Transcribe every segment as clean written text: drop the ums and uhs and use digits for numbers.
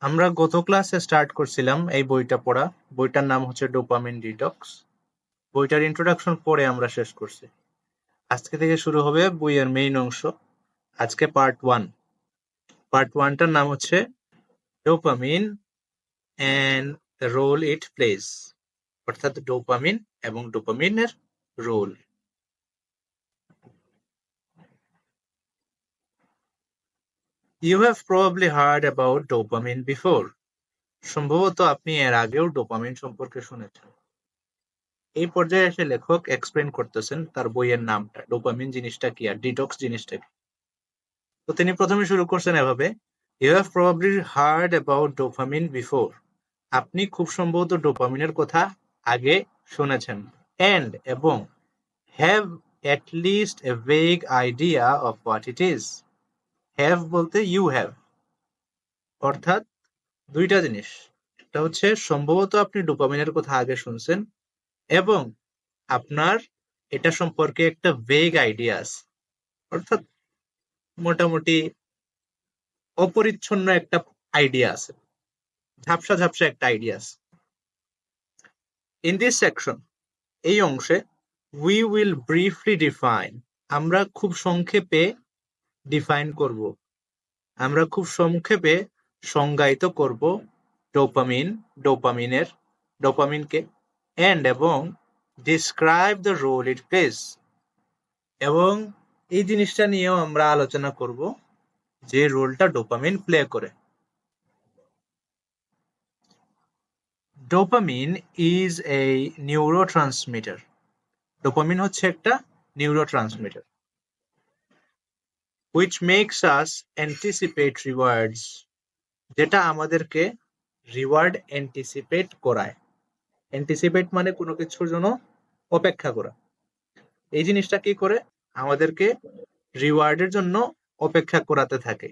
আমরা গত ক্লাসে স্টার্ট করছিলাম এই বইটা পড়া। বইটার নাম হচ্ছে ডোপামিন ডিটক্স। বইটার ইন্ট্রোডাকশন পড়ে আমরা শেষ করছি। আজকে থেকে শুরু হবে বইয়ের মেইন অংশ। আজকে পার্ট 1। পার্ট 1টার নাম হচ্ছে dopamine and the role it plays, অর্থাৎ ডোপামিন এবং ডোপামিনের role. You have probably heard about dopamine before. সম্ভবত আপনি এর আগেও ডোপামিন সম্পর্কে শুনেছেন। এই পর্যায়ে এসে লেখক এক্সপ্লেন করতেছেন তার বইয়ের নামটা, ডোপামিন জিনিসটা কি আর ডিটক্স জিনিসটা কি। তো তিনি প্রথমে শুরু করছেন এভাবে, you have probably heard about dopamine before. আপনি খুব সম্ভবত ডোপামিনের কথা আগে শুনেছেন। অ্যান্ড এবং have at least a vague idea of what it is. Have বলতে ইউ হ্যাভ, অর্থাৎ দুইটা জিনিস। একটা হচ্ছে সম্ভবত আপনি ডোপামিনের কথা আগে শুনছেন, এবং আপনার এটা সম্পর্কে একটা ভেগ আইডিয়া আছে, অর্থাৎ মোটামুটি অপরিচ্ছন্ন একটা আইডিয়া আছে, ঝাপসা ঝাপসা একটা আইডিয়া আছে। ইন দিস সেকশন, এই অংশে, উই উইল ব্রিফলি ডিফাইন, আমরা খুব সংক্ষেপে ডিফাইন করব, আমরা খুব সংক্ষেপে সংজ্ঞায়িত করব ডোপামিনকে, এন্ড এবং describe the role it plays, এবং এই জিনিসটা নিয়েও আমরা আলোচনা করব যে রোলটা ডোপামিন প্লে করে। Dopamine is a neurotransmitter. Dopamine হচ্ছে একটা neurotransmitter which makes us anticipate rewards, যেটা আমাদেরকে রিওয়ার্ড অ্যান্টিসিপেট করায়। অ্যান্টিসিপেট মানে কোনো কিছুর জন্য অপেক্ষা করা। এই জিনিসটা কি করে? আমাদেরকে রিওয়ার্ডের জন্য অপেক্ষা করাতে থাকে।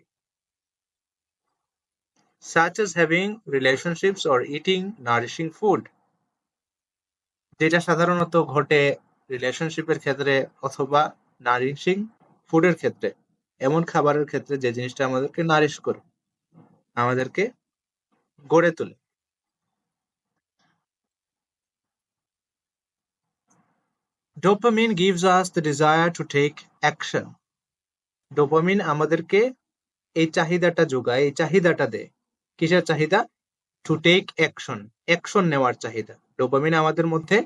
such as having relationships or eating nourishing food, যেটা সাধারণত ঘটে রিলেশনশিপের ক্ষেত্রে অথবা নারিশিং ফুডের ক্ষেত্রে, এমন খাবারের ক্ষেত্রে যে জিনিসটা আমাদেরকে নারিশ করে, আমাদেরকে গড়ে তোলে। Dopamine gives us the desire to take action. Dopamine আমাদেরকে এই চাহিদাটা যোগায়, এই চাহিদাটা দেয়। কিসের চাহিদা? টু টেক অ্যাকশন, অ্যাকশন নেওয়ার চাহিদা। ডোপামিন আমাদের মধ্যে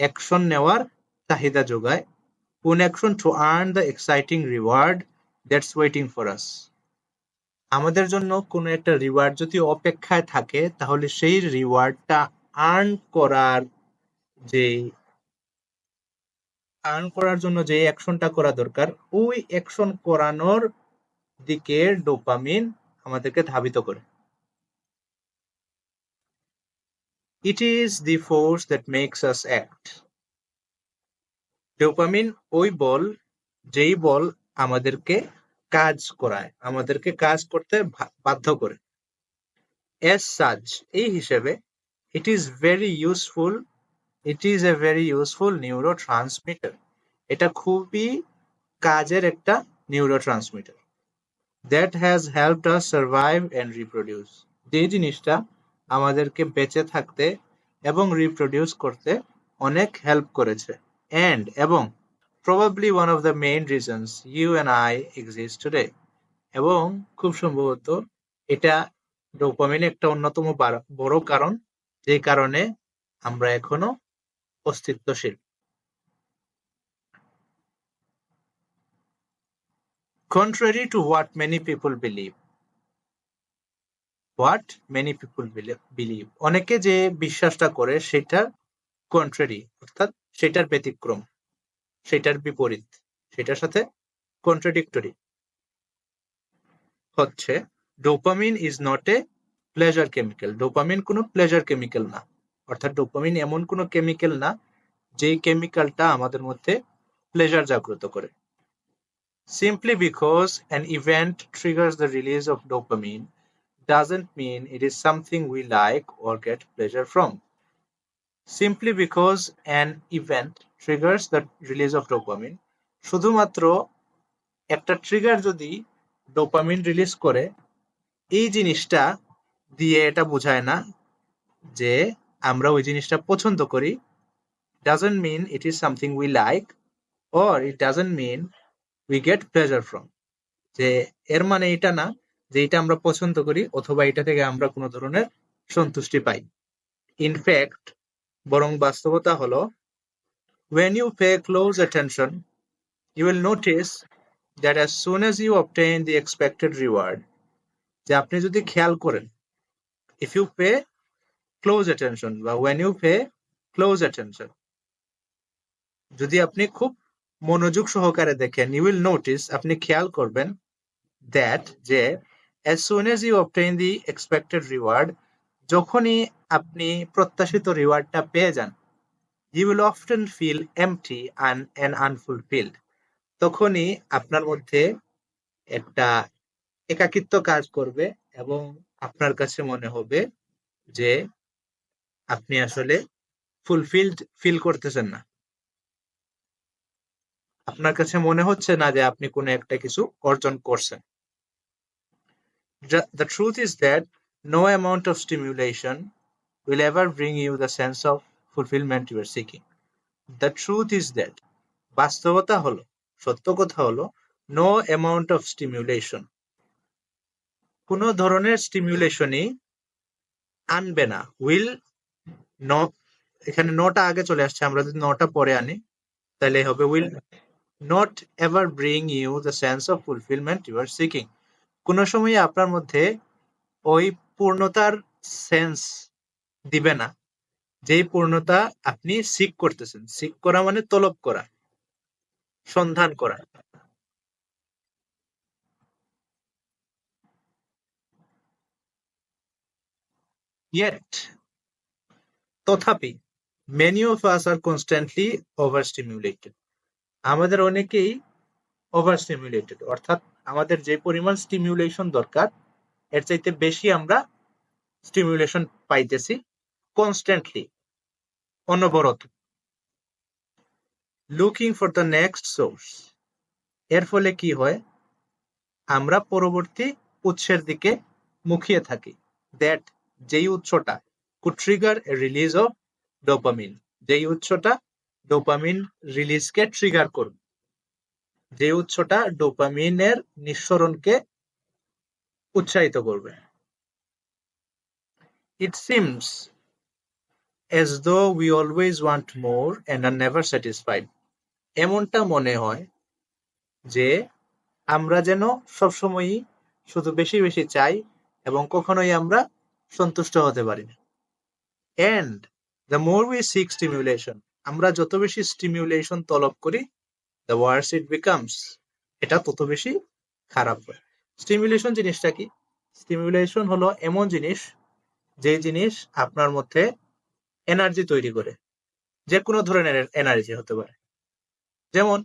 অ্যাকশন নেওয়ার চাহিদা যোগায়। কোন action? To earn the exciting reward that's waiting for us. আমাদের জন্য কোনো একটা রিওয়ার্ড যদি অপেক্ষায় থাকে, তাহলে সেই রিওয়ার্ডটা আর্ন করার জন্য যে অ্যাকশনটা করা দরকার, ওই অ্যাকশন করানোর দিকে ডোপামিন আমাদেরকে ধাবিত করে। It is the force that makes us act. Dopamine ওই বল, যেই বল আমাদেরকে কাজ করায়, আমাদেরকে কাজ করতে বাধ্য করে। এস সাচ, এই হিসেবে, it is a very useful neurotransmitter. এটা খুবই কাজের একটা neurotransmitter. That has helped us survive and reproduce, যে জিনিসটা আমাদেরকে বেঁচে থাকতে এবং রিপ্রোডিউস করতে অনেক হেল্প করেছে। অ্যান্ড এবং probably one of the main reasons you and I exist today, এবং খুব সম্ভবত এটা ডোপামিন একটা অন্যতম বড় কারণ, যে কারণে আমরা এখনো অস্তিত্বশীল। Contrary to what many people believe, অনেকে যে বিশ্বাসটা করে সেটার কন্ট্রারি, অর্থাৎ সেটার ব্যতিক্রম, সেটার বিপরীত, সেটার সাথে কন্ট্রাডিক্টরি হচ্ছে, dopamine is not a pleasure chemical. Dopamine কোনো প্লেজার কেমিক্যাল না, অর্থাৎ ডোপামিন এমন কোনো কেমিক্যাল না যেই কেমিক্যালটা আমাদের মধ্যে প্লেজার জাগ্রত করে। Simply because an event triggers the release of dopamine doesn't mean it is something we like or get pleasure from. Simply because an event triggers the release of dopamine, শুধুমাত্র একটা trigger যদি dopamine release করে, এই জিনিসটা দিয়ে এটা বোঝায় না যে আমরা ওই জিনিসটা পছন্দ করি। Doesn't mean it is something we like, or it doesn't mean we get pleasure from. যে এর মানে এটা না যে এটা আমরা পছন্দ করি অথবা এটা থেকে আমরা কোনো ধরনের সন্তুষ্টি পাই। ইনফ্যাক্ট বরং বাস্তবতা হলো, when you pay close attention, you will notice that as soon as you obtain the expected reward, যে আপনি যদি খেয়াল করেন, if you pay close attention বা when you pay close attention, যদি আপনি খুব মনোযোগ সহকারে দেখেন, you will notice, আপনি খেয়াল করবেন, that যে as soon as you obtain the expected reward, যখনই আপনি প্রত্যাশিত রিওয়ার্ডটা পেয়ে যান, you will often feel empty and unfulfilled. তখনই আপনার মধ্যে একটা একাকিত্ব কাজ করবে এবং আপনার কাছে মনে হবে যে আপনি আসলে ফুলফিলড ফিল করতেছেন না। আপনার কাছে মনে হচ্ছে না যে আপনি কোনো একটা কিছু অর্জন করছেন। The truth is that no amount of stimulation will ever bring you the sense of fulfillment you are seeking. The truth is that, বাস্তবতা হলো, সত্য কথা হলো, no amount of stimulation, কোনো ধরনের স্টিমুলেশনই আনবে না, will not, এখানে নটা আগে চলে আসছে, আমরা যদি নটা পরে আনি তাহলে হবে will not ever bring you the sense of fulfillment you are seeking. কোনো সময় আপনার মধ্যে ওই পূর্ণতার সেন্স দিবে না, যেই পূর্ণতা আপনি সিক করতেছেন। সিক করা মানে তলব করা, সন্ধান করা। Yet, তথাপি, many of us are constantly overstimulated. আমাদের অনেকেই overstimulated, অর্থাৎ আমাদের যে পরিমাণ স্টিমুলেশন দরকার এর চাইতে বেশি আমরা স্টিমুলেশন পাইতেছি কনস্ট্যান্টলি, অনবরত। Looking for the next source, এর ফলে কি হয়, আমরা পরবর্তী উৎসের দিকে মুখিয়ে থাকি। দ্যাট, যেই উৎসটা could trigger a release of dopamine, যেই উৎসটা ডোপামিন রিলিজকে ট্রিগার করবে, যে উৎসটা ডোপামিনের নিঃসরণকে উৎসাহিত করবে। It seems as though we always want more and are never satisfied. এমনটা মনে হয় যে আমরা যেন সবসময়ই শুধু বেশি বেশি চাই এবং কখনোই আমরা সন্তুষ্ট হতে পারি না। And the more we seek stimulation, আমরা যত বেশি স্টিমুলেশন তলব করি, the worse it becomes, এটা তত বেশি খারাপ হয়। স্টিমুলেশন জিনিসটা কি? স্টিমুলেশন হলো এমন জিনিস, যে জিনিস আপনার মধ্যে এনার্জি তৈরি করে, যে কোনো ধরনের এনার্জি হতে পারে। যেমন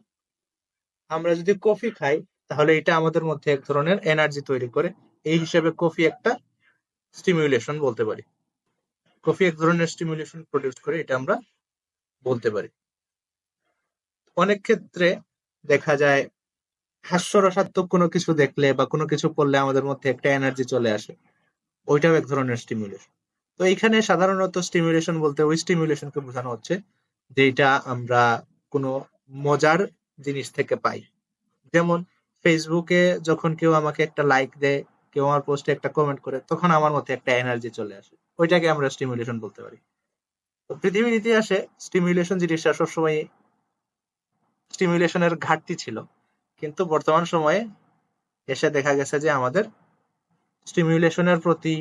আমরা যদি কফি খাই তাহলে এটা আমাদের মধ্যে এক ধরনের এনার্জি তৈরি করে, এই হিসেবে কফি একটা স্টিমুলেশন বলতে পারি। কফি এক ধরনের স্টিমুলেশন প্রডিউস করে, এটা আমরা বলতে পারি। অনেক ক্ষেত্রে দেখা যায় হাস্যরসাত্মক কোনো কিছু দেখলে বা কোনো কিছু পড়লে আমাদের মধ্যে একটা এনার্জি চলে আসে, ওইটাও এক ধরনের স্টিমুলেশন। তো এইখানে সাধারণত স্টিমুলেশন বলতে ওই স্টিমুলেশনকে বোঝানো হচ্ছে যেটা আমরা কোনো মজার জিনিস থেকে পাই। যেমন ফেসবুকে যখন কেউ আমাকে একটা লাইক দেয়, কেউ আমার পোস্টে একটা কমেন্ট করে, তখন আমার মধ্যে একটা এনার্জি চলে আসে, ওইটাকে আমরা স্টিমুলেশন বলতে পারি। তো পৃথিবীর ইতিহাসে স্টিমুলেশন জিনিসটা সবসময় স্টিমুলেশনের ঘাটতি ছিল, কিন্তু বর্তমান সময়ে এসে দেখা গেছে যে আমাদের স্টিমুলেশনের প্রতি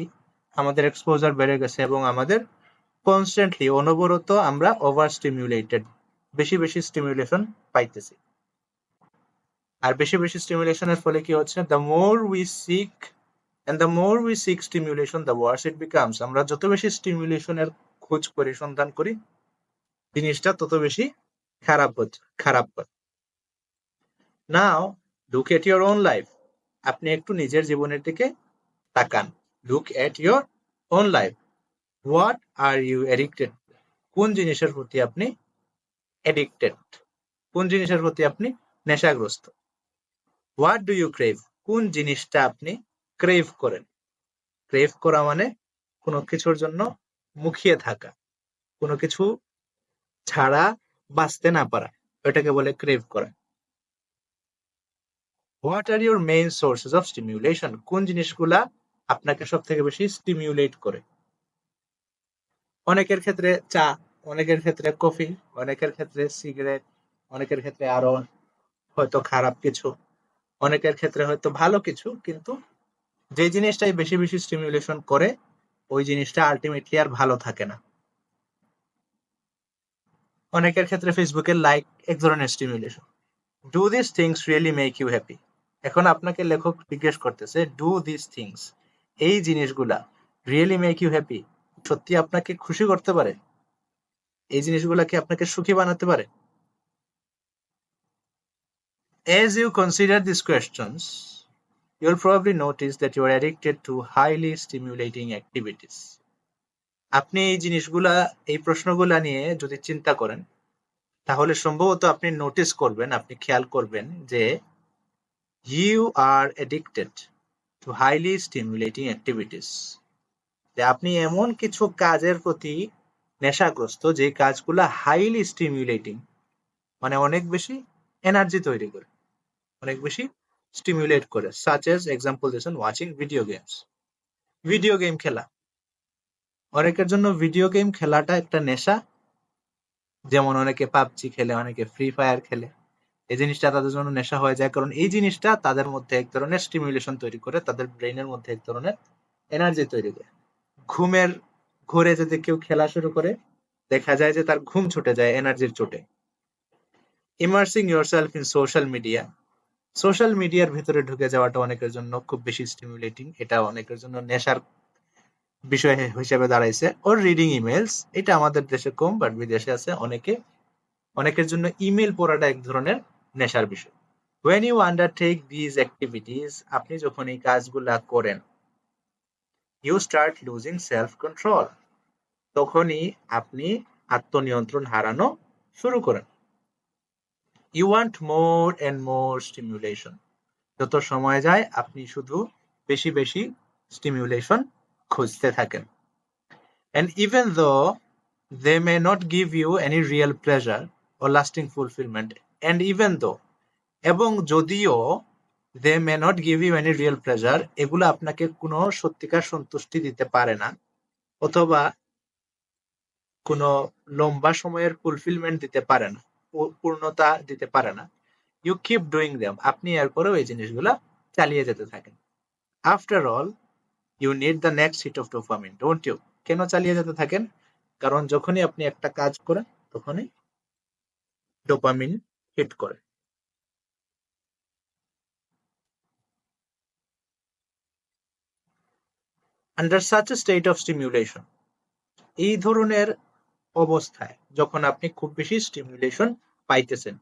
আমাদের এক্সপোজার বেড়ে গেছে এবং আমাদের কনস্ট্যান্টলি অনবরত আমরা ওভার স্টিমুলেটেড, বেশি বেশি স্টিমুলেশন পাইতেছি। আর বেশি বেশি স্টিমুলেশনের ফলে কি হচ্ছে, the more we seek and the more we seek stimulation, the worse it becomes. আমরা যত বেশি স্টিমুলেশনের খোঁজ করি, সন্ধান করি, জিনিসটা তত বেশি খারাপ হয়। Now, look at your own life. আপনি একটু নিজের জীবনের দিকে তাকান। Look at your own life. What are you addicted? কোন জিনিসের প্রতি আপনি addicted? কোন জিনিসের প্রতি আপনি নেশাগ্রস্ত? What do you crave? কোন জিনিসটা আপনি ক্রেভ করেন? ক্রেভ করা মানে কোনো কিছুর জন্য মুখিয়ে থাকা, কোনো কিছু ছাড়া বাঁচতে না পারা, এটাকে বলে ক্রেভ করা। What are your main sources of stimulation? কোন জিনিসগুলা আপনাকে সব থেকে বেশি স্টিমিউলেট করে? অনেকের ক্ষেত্রে চা, অনেকের ক্ষেত্রে কফি, অনেকের ক্ষেত্রে সিগারেট, অনেকের ক্ষেত্রে আরো হয়তো খারাপ কিছু, অনেকের ক্ষেত্রে হয়তো ভালো কিছু, কিন্তু যে জিনিসটাই বেশি বেশি স্টিমিউলেশন করে ওই জিনিসটা আলটিমেটলি আর ভালো থাকে না। অনেকের ক্ষেত্রে ফেসবুকের লাইক এক ধরনের stimulation. Do this things really make you happy? এখন আপনাকে লেখক জিজ্ঞেস করতেছে, ডু দিস থিংস, এই জিনিসগুলা রিয়েলি মেক ইউ হ্যাপি, সত্যি আপনাকে খুশি করতে পারে? এই জিনিসগুলা কি আপনাকে সুখী বানাতে পারে? As you consider these questions, you'll probably notice that you are addicted to highly stimulating activities. আপনি এই জিনিসগুলা, এই প্রশ্নগুলা নিয়ে যদি চিন্তা করেন, তাহলে সম্ভবত আপনি নোটিস করবেন, আপনি খেয়াল করবেন যে you are addicted to highly stimulating activities. যে আপনি এমন কিছু কাজের প্রতি নেশাগ্রস্ত যে কাজগুলা হাইলি স্টিমুলেটিং, মানে অনেক বেশি এনার্জি তৈরি করে, অনেক বেশি স্টিমুলেট করে। সাচ এজ এক্সাম্পল দিয়েছেন watching video games, video game খেলা। অনেকের জন্য ভিডিও গেম খেলাটা একটা নেশা, যেমন অনেকে পাবজি খেলে, অনেকে ফ্রি ফায়ার খেলে। এই জিনিসটা তাদের জন্য নেশা হয়ে যায়, কারণ এই জিনিসটা তাদের মধ্যে এক ধরনের স্টিমুলেশন তৈরি করে, তাদের ব্রেইনের মধ্যে এক ধরনের এনার্জি তৈরি করে। ঘুরে যদি কেউ খেলা শুরু করে, দেখা যায় যে তার ঘুম ছুটে যায় এনার্জির চোটে। Immersing yourself in social media, social মিডিয়ার ভিতরে ঢুকে যাওয়াটা অনেকের জন্য খুব বেশি স্টিমুলেটিং, এটা অনেকের জন্য নেশার বিষয় হিসেবে দাঁড়াইছে। ওর রিডিং ইমেলস, এটা আমাদের দেশে কম, বাট বিদেশে আছে অনেকের জন্য ইমেল পড়াটা এক ধরনের নেশার বিষয়। When you undertake these activities, আপনি যখন এই কাজগুলা করেন, you start losing self control, তখনই আপনি আত্মনিয়ন্ত্রণ হারানো শুরু করেন। You want more and more stimulation, যত সময় যায় আপনি শুধু বেশি বেশি স্টিমুলেশন খুঁজতে থাকেন। And even though they may not give you any real pleasure or lasting fulfillment, and even though, এবং যদিও, they may not give you any real pleasure, এগুলো আপনাকে কোনো সত্যিকার সন্তুষ্টি দিতে পারে না, অথবা কোনো লম্বা সময়ের ফুলফিলমেন্ট দিতে পারে না, পূর্ণতা দিতে পারে না, ইউ কিপ ডুইং দেম, আপনি এরপরেও এই জিনিসগুলা চালিয়ে যেতে থাকেন। After all, you need the next hit of dopamine, don't you? কেন চালিয়ে যেতে থাকেন? কারণ যখনই আপনি একটা কাজ করেন, তখনই ডোপামিন হিট করে। Under such a state of stimulation, এই ধরনের অবস্থায় যখন আপনি খুব বেশি স্টিমুলেশন পাইতেছেন,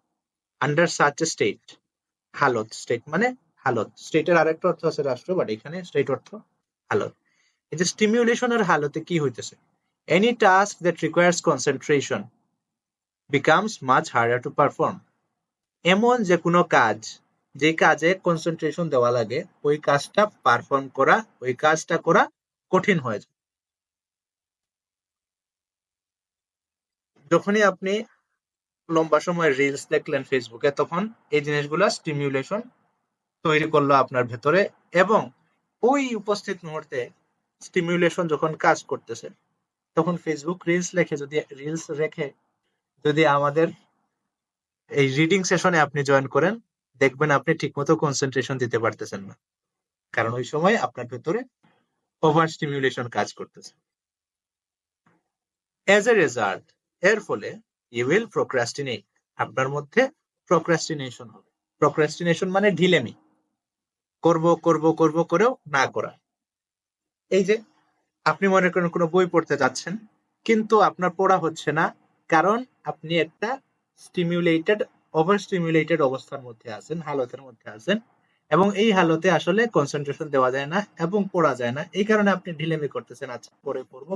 আন্ডার সাচ এ স্টেট, হালত, স্টেট মানে হালত, স্টেটের আরেকটা অর্থ আছে রাষ্ট্র, বাট এখানে স্টেট অর্থ হালত। এই যে স্টিমুলেশনের হালতে কি হইতেছে? Any task that requires concentration becomes much harder to perform, এমন যে কোনো কাজ, যে কাজে কনসেন্ট্রেশন দেওয়া লাগে, ওই কাজটা পারফর্ম করা, ওই কাজটা করা কঠিন হয়ে যায়। যখনই আপনি লম্বা সময় রিলস দেখলেন ফেসবুকে, তখন এই জিনিসগুলো স্টিমুলেশন তৈরি করলো আপনার ভেতরে, এবং ওই উপস্থিত মুহূর্তে স্টিমুলেশন যখন কাজ করতেছে, তখন ফেসবুক রিলস রেখে যদি আমাদের এই রিডিং সেশনে আপনি জয়েন করেন, দেখবেন আপনি ঠিকমতো কনসেন্ট্রেশন দিতে পারতেছেন না, কারণ ওই সময় আপনার ভেতরে ওভার স্টিমুলেশন কাজ করতেছে। অ্যাজ এ রেজাল্ট, এর ফলে ইউ উইল প্রোক্রাস্টিনেট, আপনার মধ্যে প্রোক্রাস্টিনেশন হবে। প্রোক্রাস্টিনেশন মানে ঢিলেমি, করব করব করব করেও না করা। এই যে আপনি মনে করেন কোনো বই পড়তে যাচ্ছেন, কিন্তু আপনার পড়া হচ্ছে না, কারণ আপনি একটা ওভার স্টিমুলেটেড অবস্থার মধ্যে আছেন, হালতের মধ্যে আছেন, এবং এই হালতে আসলে কনসেন্ট্রেশন দেওয়া যায় না এবং পড়া যায় না, এই কারণে আপনি ঢিলেমি করতেছেন, আচ্ছা পরে পড়বো।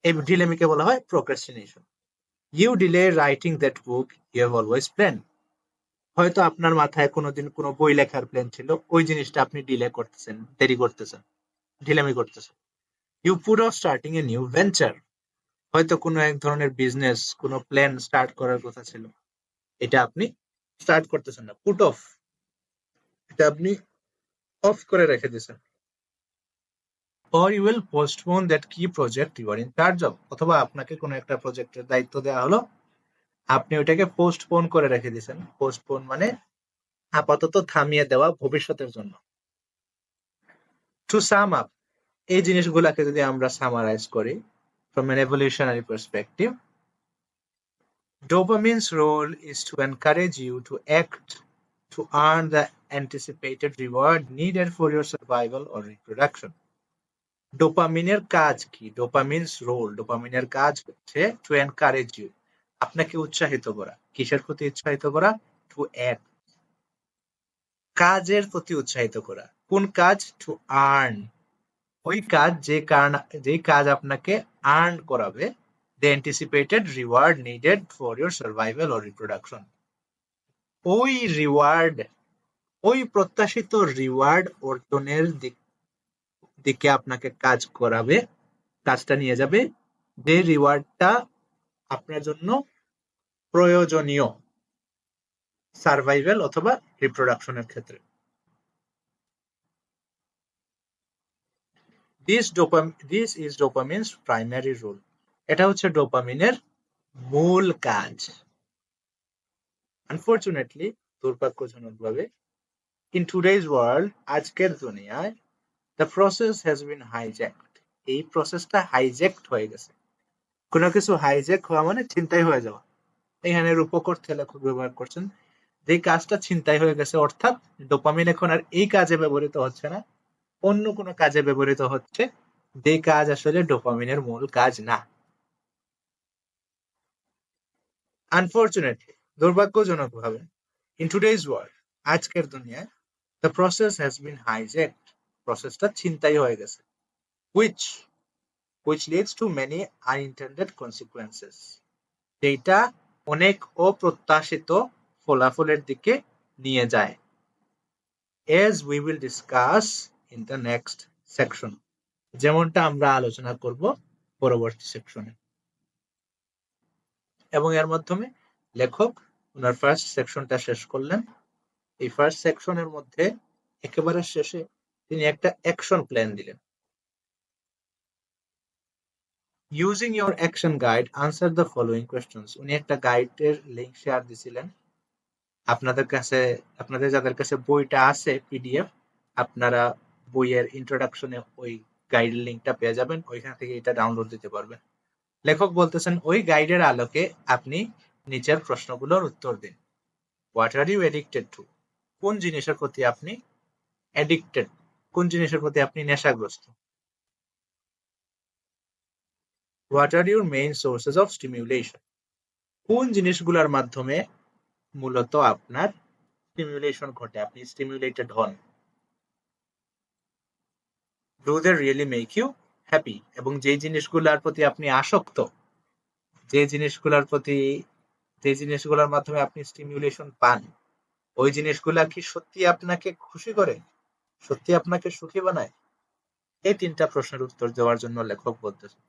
এই ঢিলেমিকে বলা হয় procrastination. You delay writing that book you have always plan, হয়তো আপনার মাথায় কোনোদিন কোনো বই লেখার প্ল্যান ছিল, ওই জিনিসটা আপনি ডিলে করতেছেন, দেরি করতেছেন, ঢিলামি করতেছেন। You put off starting a new venture, হয়তো কোনো এক ধরনের বিজনেস, কোনো প্ল্যান স্টার্ট করার কথা ছিল, এটা আপনি স্টার্ট করতেছেন না, পুট অফ, এটা আপনি অফ করে রেখে দিয়েছেন। or you will postpone that key project you are in charge of, অথবা আপনাকে কোনো একটা প্রজেক্টের দায়িত্ব দেওয়া হলো, আপনি ওটাকে পোস্টপোন করে রেখে দিয়েছেন। পোস্টপোন মানে আপাতত থামিয়ে দেওয়া, ভবিষ্যতের জন্য। টু সাম আপ, এই জিনিসগুলোকে যদি আমরা সামারাইজ করি from an evolutionary perspective, dopamine's role is to encourage you to act to earn the anticipated reward needed for your survival or reproduction. ডোপামিনের কাজ কি? ডোপামিনস রোল, ডোপামিনের কাজ হচ্ছে টু এনকারেজ ইউ, আপনাকে উৎসাহিত করা। কিসের প্রতি উৎসাহিত করা? টু অ্যাক্ট, কাজের প্রতি উৎসাহিত করা। কোন কাজ? টু আর্ন, ওই কাজ যে কাজ আপনাকে আর্ন করাবে the anticipated reward needed for your survival or reproduction. ওই রিওয়ার্ড, ওই প্রত্যাশিত রিওয়ার্ড অর্জনের দিকে আপনাকে কাজ করাবে, কাজটা নিয়ে যাবে, যে রিওয়ার্ডটা আপনার জন্য প্রয়োজনীয় সার্ভাইভাল অথবা রিপ্রোডাকশনের ক্ষেত্রে। দিস ইজ ডোপামিনস প্রাইমারি রোল, এটা হচ্ছে ডোপামিনের মূল কাজ। আনফরচুনেটলি, দুর্ভাগ্যজনকভাবে, ইন টুডেজ ওয়ার্ল্ড, আজকের দুনিয়ায়, দ্য প্রসেস হ্যাজ বিন হাইজ্যাকড, এই প্রসেসটা হাইজ্যাকড হয়ে গেছে। কোনো কিছু হাইজ্যাক হওয়া মানে ছিনতাই হয়ে যাওয়া। এখানে রূপকর্থে লেখক ব্যবহার করছেন, যে কাজটা ছিনতাই হয়ে গেছে, অর্থাৎ ডোপামিন এখন আর এই কাজে ব্যবহৃত হচ্ছে না, অন্য কোনো কাজে ব্যবহৃত হচ্ছে, যে কাজ আসলে ডোপামিনের মূল কাজ না। আনফরচুনেটলি, দুর্ভাগ্যজনকভাবে, ইন টুডেজ ওয়ার্ল্ড, আজকের দুনিয়ায়, দ্য প্রসেস হ্যাজ বিন হাইজ্যাকড, প্রসেসটা ছিনতাই হয়ে গেছে, which leads to many unintended consequences, যেটা অনেক অপ্রত্যাশিত ফলাফলের দিকে নিয়ে যায়। As we will discuss in the next section, যেমনটা আমরা আলোচনা করব পরবর্তী সেকশনে। এবং এর মাধ্যমে লেখক ওনার ফার্স্ট সেকশনটা শেষ করলেন। এই ফার্স্ট সেকশনের মধ্যে একেবারে শেষে তিনি একটা অ্যাকশন প্ল্যান দিলেন। Using your action guide, answer the following questions. উনি একটা গাইডের লিংক শেয়ার দিছিলেন আপনাদের কাছে, আপনাদের যাদের কাছে বইটা আছে পিডিএফ, আপনারা বইয়ের ইন্ট্রোডাকশনে ওই গাইডের লিংকটা পেয়ে যাবেন, ওইখান থেকে এটা ডাউনলোড দিতে পারবেন। লেখক বলতেছেন, ওই গাইডের আলোকে আপনি নিচের প্রশ্নগুলোর উত্তর দিন। What are you addicted to? কোন জিনিসের প্রতি আপনি অ্যাডিক্টেড, কোন জিনিসের প্রতি আপনি নেশাগ্রস্ত? What are your main sources of stimulation? কোন জিনিসগুলোর মাধ্যমে মূলত আপনার স্টিমিউলেশন ঘটে, আপনি স্টিমিউলেটেড হন? Do they really make you happy? এবং যে জিনিসগুলোর প্রতি আপনি আসক্ত, যে জিনিসগুলোর মাধ্যমে আপনি স্টিমিউলেশন পান, ওই জিনিসগুলা কি সত্যি আপনাকে খুশি করে, সত্যি আপনাকে সুখী বানায়? এই তিনটা প্রশ্নের উত্তর দেওয়ার জন্য লেখক বলতেছে।